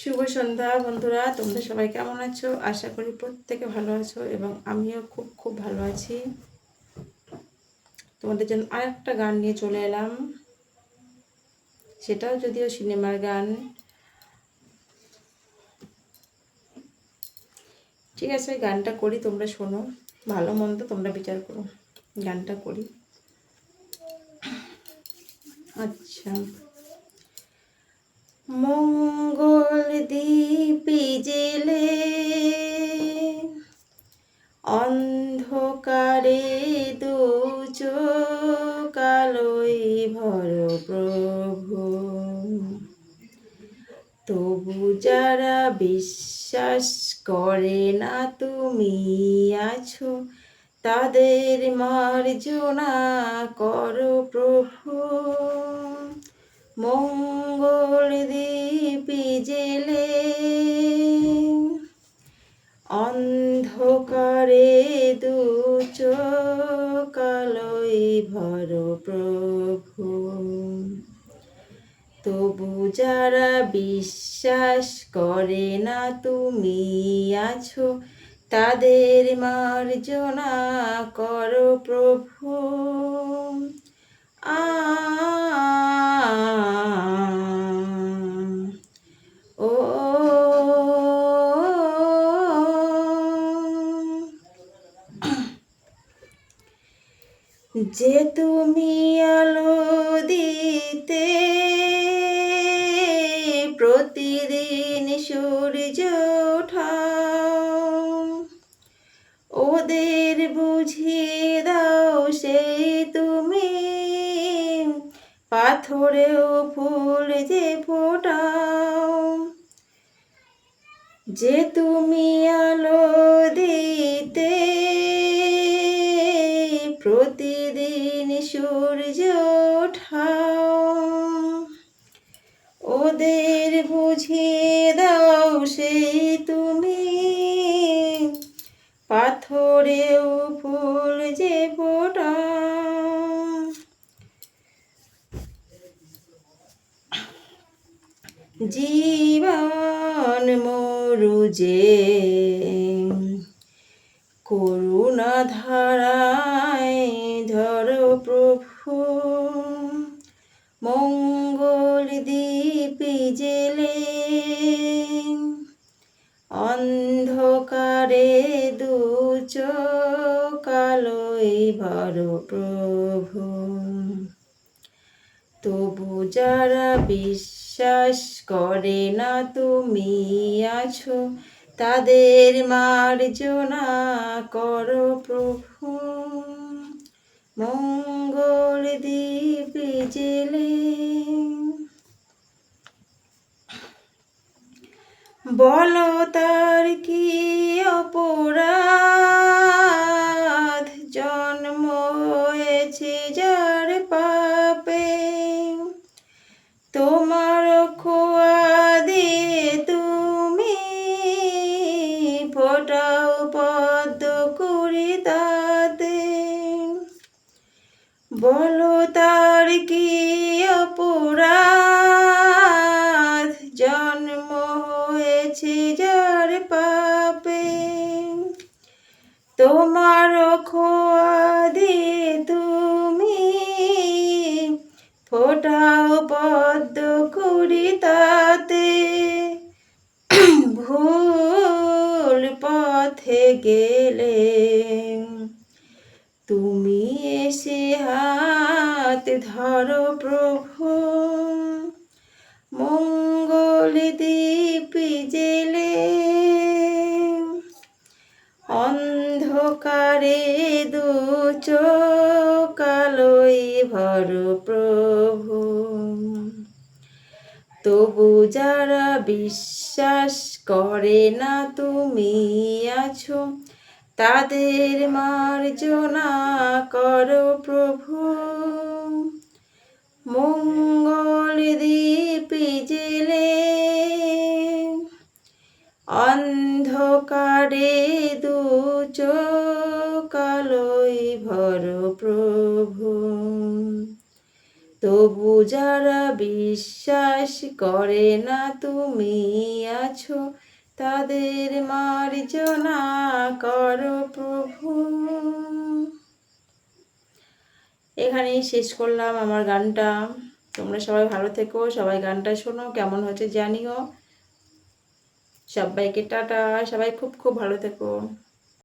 শুভ সন্ধ্যা বন্ধুরা, তোমরা সবাই কেমন আছো? আশা করি প্রত্যেকে ভালো আছো এবং আমিও খুব খুব ভালো আছি। তোমাদের জন্য আরেকটা গান নিয়ে চলে এলাম, সেটাও যদিও সিনেমার গান। ঠিক আছে, গানটা করি, তোমরা শোনো, ভালো মন্দ তোমরা বিচার করো। গানটা করি। আচ্ছা। মঙ্গল দীপি জেলে অন্ধকারে দু চোখ আলোয় ভর প্রভু, তবু যারা বিশ্বাস করে না তুমি আছো, তাদের মার্জনা করো প্রভু। মঙ্গল দীপি জেলে অন্ধকারে দু চোখ আলোয় ভর প্রভু, তবু যারা বিশ্বাস করে না তুমি আছো, তাদের মার্জনা করো প্রভু। ও যে তুমি আলো দিতে প্রতিদিন সূর্য ওঠাও, ওদের বুঝিয়ে দাও সেই তুমি পাথরেও ফুল যে ফোটাও। যে তুমি আলো দিতে প্রতিদিন সূর্য ওঠাও, ওদের বুঝিয়ে দাও সেই তুমি পাথরেও ফুল যে ফোটাও। জীবন মরু যে করুণা ধারায় ধরো প্রভু, মঙ্গল দীপি জেলে অন্ধকারে দু চোখ আলোয় ভর প্রভু, তবু যারা বিশ্বাস করে না তুমি আছো, তাদের মার্জনা করো প্রভু। মঙ্গল দীপি জেলে বলো তার কি অপরাধ, জন্ম হয়েছে যার পাপে, তোমার খোয়া দিয়ে তুমি ফোটাও পদ্ম কুড়ি তাতে। বলো তার কি অপরাধ, জন্ম হয়েছে যার পাপে, তোমার খোয়া দিয়ে তুমি ফোটাও পদ্ম কুড়ি তাতে। ভুল পথে গেলে তুমি এসে হাত ধরো প্রভু, মঙ্গল দীপি জেলে অন্ধকারে দু চোখ আলোয় ভর প্রভু, তবু যারা বিশ্বাস করে না তুমি আছো, তাদের মার্জনা করো প্রভু। মঙ্গল দীপি জেলে অন্ধকারে দু চোখ আলোয় ভর প্রভু, তবু যারা বিশ্বাস করে না তুমি আছো, তাদের মার্জনা করো প্রভু। এখানেই শেষ করলাম আমার গানটা। তোমরা সবাই ভালো থেকো, সবাই গানটা শোনো, কেমন হয়েছে জানিও। সবাইকে টাটা, সবাই খুব খুব ভালো থেকো।